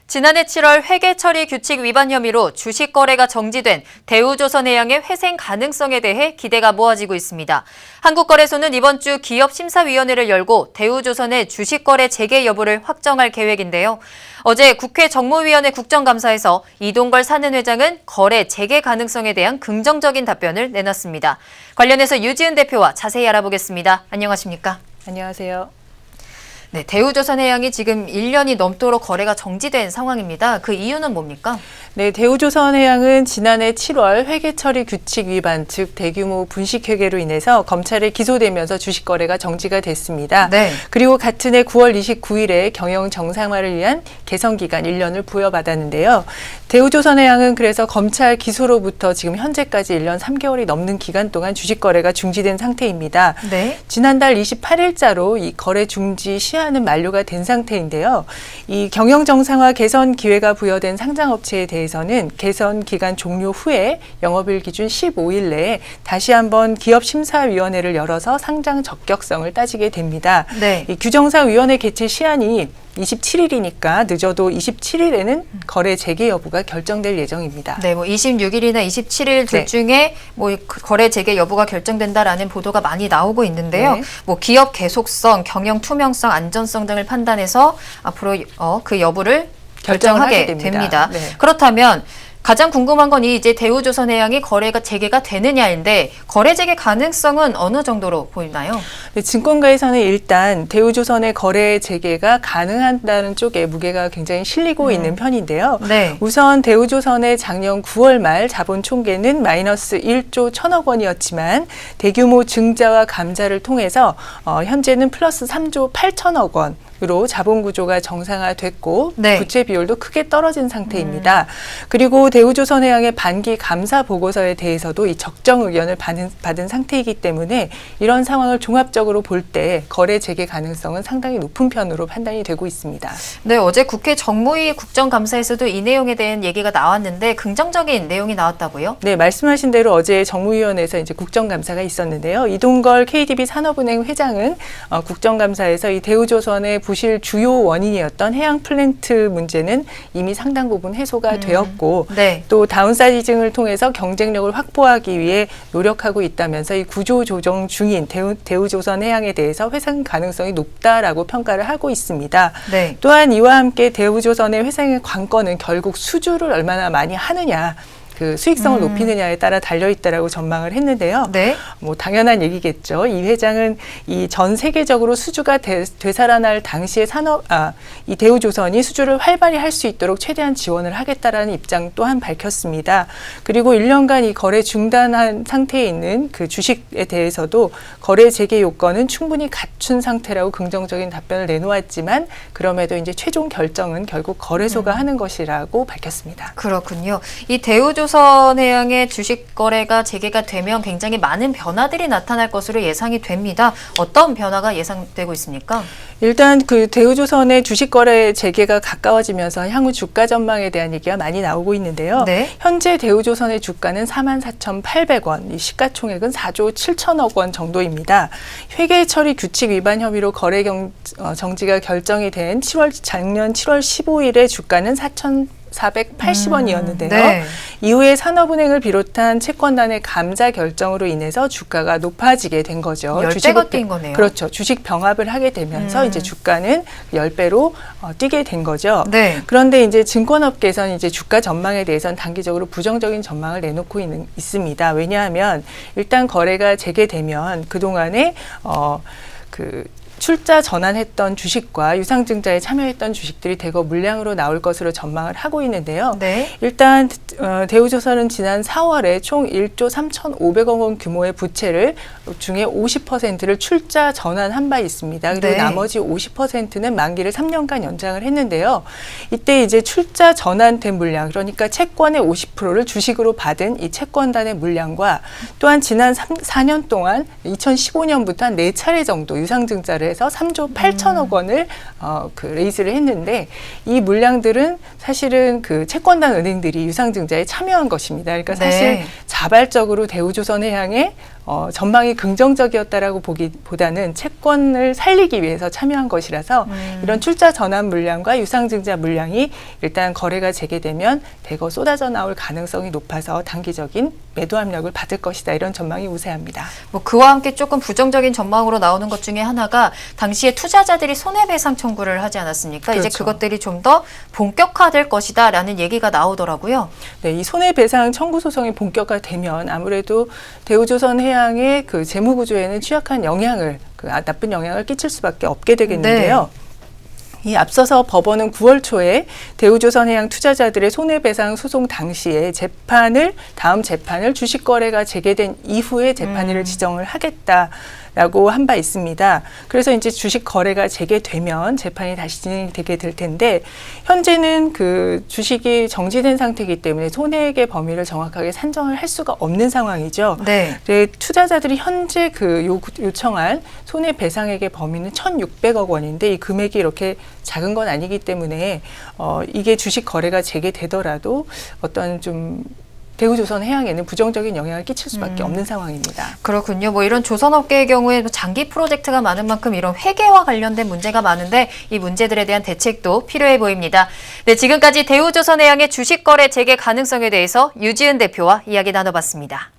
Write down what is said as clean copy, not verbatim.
지난해 7월 회계 처리 규칙 위반 혐의로 주식 거래가 정지된 대우조선해양의 회생 가능성에 대해 기대가 모아지고 있습니다. 한국거래소는 이번 주 기업심사위원회를 열고 대우조선의 주식 거래 재개 여부를 확정할 계획인데요. 어제 국회 정무위원회 국정감사에서 이동걸 사는회장은 거래 재개 가능성에 대한 긍정적인 답변을 내놨습니다. 관련해서 유지은 대표와 자세히 알아보겠습니다. 안녕하십니까? 안녕하세요. 네, 대우조선해양이 지금 1년이 넘도록 거래가 정지된 상황입니다. 그 이유는 뭡니까? 네, 대우조선해양은 지난해 7월 회계처리 규칙 위반, 즉 대규모 분식회계로 인해서 검찰에 기소되면서 주식 거래가 정지가 됐습니다. 네. 그리고 같은 해 9월 29일에 경영 정상화를 위한 개선 기간 1년을 부여받았는데요. 대우조선해양은 그래서 검찰 기소로부터 지금 현재까지 1년 3개월이 넘는 기간 동안 주식 거래가 중지된 상태입니다. 네. 지난달 28일자로 이 거래 중지 시한은 만료가 된 상태인데요. 이 경영 정상화 개선 기회가 부여된 상장업체에 대해서는 개선 기간 종료 후에 영업일 기준 15일 내에 다시 한번 기업심사위원회를 열어서 상장 적격성을 따지게 됩니다. 네. 이 규정상 위원회 개최 시한이 27일이니까 늦어도 27일에는 거래 재개 여부가 결정될 예정입니다. 네, 26일이나 27일 둘 네. 중에 거래 재개 여부가 결정된다라는 보도가 많이 나오고 있는데요. 네. 기업 계속성, 경영 투명성, 안전성 등을 판단해서 앞으로 그 여부를 결정하게 됩니다. 네. 그렇다면 가장 궁금한 건 이제 대우조선해양이 거래가 재개가 되느냐인데 거래 재개 가능성은 어느 정도로 보이나요? 네, 증권가에서는 일단 대우조선의 거래 재개가 가능하다는 쪽에 무게가 굉장히 실리고 있는 편인데요. 네. 우선 대우조선의 작년 9월 말 자본 총계는 마이너스 1조 1천억 원이었지만 대규모 증자와 감자를 통해서 현재는 플러스 3조 8천억 원. 으로 자본 구조가 정상화됐고 네. 부채 비율도 크게 떨어진 상태입니다. 그리고 대우조선해양의 반기 감사 보고서에 대해서도 이 적정 의견을 받은 상태이기 때문에 이런 상황을 종합적으로 볼 때 거래 재개 가능성은 상당히 높은 편으로 판단이 되고 있습니다. 네, 어제 국회 정무위 국정감사에서도 이 내용에 대한 얘기가 나왔는데 긍정적인 내용이 나왔다고요? 네, 말씀하신 대로 어제 정무위원회에서 이제 국정감사가 있었는데요. 이동걸 KDB 산업은행 회장은 국정감사에서 이 대우조선의 부실 주요 원인이었던 해양 플랜트 문제는 이미 상당 부분 해소가 되었고 네. 또 다운사이징을 통해서 경쟁력을 확보하기 위해 노력하고 있다면서 이 구조 조정 중인 대우조선해양에 대해서 회생 가능성이 높다라고 평가를 하고 있습니다. 네. 또한 이와 함께 대우조선의 회생의 관건은 결국 수주를 얼마나 많이 하느냐, 그 수익성을 높이느냐에 따라 달려있다라고 전망을 했는데요. 네. 당연한 얘기겠죠. 이 회장은 이 전 세계적으로 수주가 되살아날 당시에 이 대우조선이 수주를 활발히 할 수 있도록 최대한 지원을 하겠다라는 입장 또한 밝혔습니다. 그리고 1년간 이 거래 중단한 상태에 있는 그 주식에 대해서도 거래 재개 요건은 충분히 갖춘 상태라고 긍정적인 답변을 내놓았지만 그럼에도 이제 최종 결정은 결국 거래소가 하는 것이라고 밝혔습니다. 그렇군요. 이 대우조선해양의 주식 거래가 재개가 되면 굉장히 많은 변화들이 나타날 것으로 예상이 됩니다. 어떤 변화가 예상되고 있습니까? 일단 그 대우조선의 주식 거래 재개가 가까워지면서 향후 주가 전망에 대한 얘기가 많이 나오고 있는데요. 네. 현재 대우조선의 주가는 44,800원, 이 시가총액은 4조 7천억 원 정도입니다. 회계 처리 규칙 위반 혐의로 거래 정지가 결정이 된 작년 7월 15일에 주가는 4,480원이었는데요. 네. 이후에 산업은행을 비롯한 채권단의 감자 결정으로 인해서 주가가 높아지게 된 거죠. 10배가 뛴 거네요. 그렇죠. 주식 병합을 하게 되면서 이제 주가는 10배로 뛰게 된 거죠. 네. 그런데 이제 증권업계에서는 이제 주가 전망에 대해서는 단기적으로 부정적인 전망을 내놓고 있습니다. 왜냐하면 일단 거래가 재개되면 그동안에 출자 전환했던 주식과 유상증자에 참여했던 주식들이 대거 물량으로 나올 것으로 전망을 하고 있는데요. 네. 일단 대우조선은 지난 4월에 총 1조 3,500억 원 규모의 부채를 중에 50%를 출자 전환한 바 있습니다. 그리고 네. 나머지 50%는 만기를 3년간 연장을 했는데요. 이때 이제 출자 전환된 물량, 그러니까 채권의 50%를 주식으로 받은 이 채권단의 물량과 또한 지난 4년 동안 2015년부터 한 4차례 정도 유상증자를 해서 3조 8천억 원을 레이스를 했는데 이 물량들은 사실은 그 채권단 은행들이 유상증자에 참여한 것입니다. 그러니까 사실 네. 자발적으로 대우조선해양에 전망이 긍정적이었다라고 보기보다는 채권을 살리기 위해서 참여한 것이라서 이런 출자 전환 물량과 유상증자 물량이 일단 거래가 재개되면 대거 쏟아져 나올 가능성이 높아서 단기적인 매도 압력을 받을 것이다. 이런 전망이 우세합니다. 뭐 그와 함께 조금 부정적인 전망으로 나오는 것 중에 하나가 당시에 투자자들이 손해배상 청구를 하지 않았습니까? 그렇죠. 이제 그것들이 좀 더 본격화될 것이다라는 얘기가 나오더라고요. 네, 이 손해배상 청구 소송이 본격화되면 아무래도 대우조선해양의 그 재무구조에는 취약한 영향을, 나쁜 영향을 끼칠 수밖에 없게 되겠는데요. 이 앞서서 법원은 9월 초에 대우조선해양 투자자들의 손해배상 소송 당시에 다음 재판을 주식거래가 재개된 이후에 재판일을 지정을 하겠다라고 한 바 있습니다. 그래서 이제 주식거래가 재개되면 재판이 다시 진행되게 될 텐데 현재는 그 주식이 정지된 상태이기 때문에 손해액의 범위를 정확하게 산정을 할 수가 없는 상황이죠. 네. 투자자들이 현재 그 요청한 손해배상액의 범위는 1,600억 원인데 이 금액이 이렇게 작은 건 아니기 때문에 이게 주식 거래가 재개되더라도 어떤 좀 대우조선해양에는 부정적인 영향을 끼칠 수밖에 없는 상황입니다. 그렇군요. 뭐 이런 조선업계의 경우에 장기 프로젝트가 많은 만큼 이런 회계와 관련된 문제가 많은데 이 문제들에 대한 대책도 필요해 보입니다. 네, 지금까지 대우조선해양의 주식 거래 재개 가능성에 대해서 유지은 대표와 이야기 나눠봤습니다.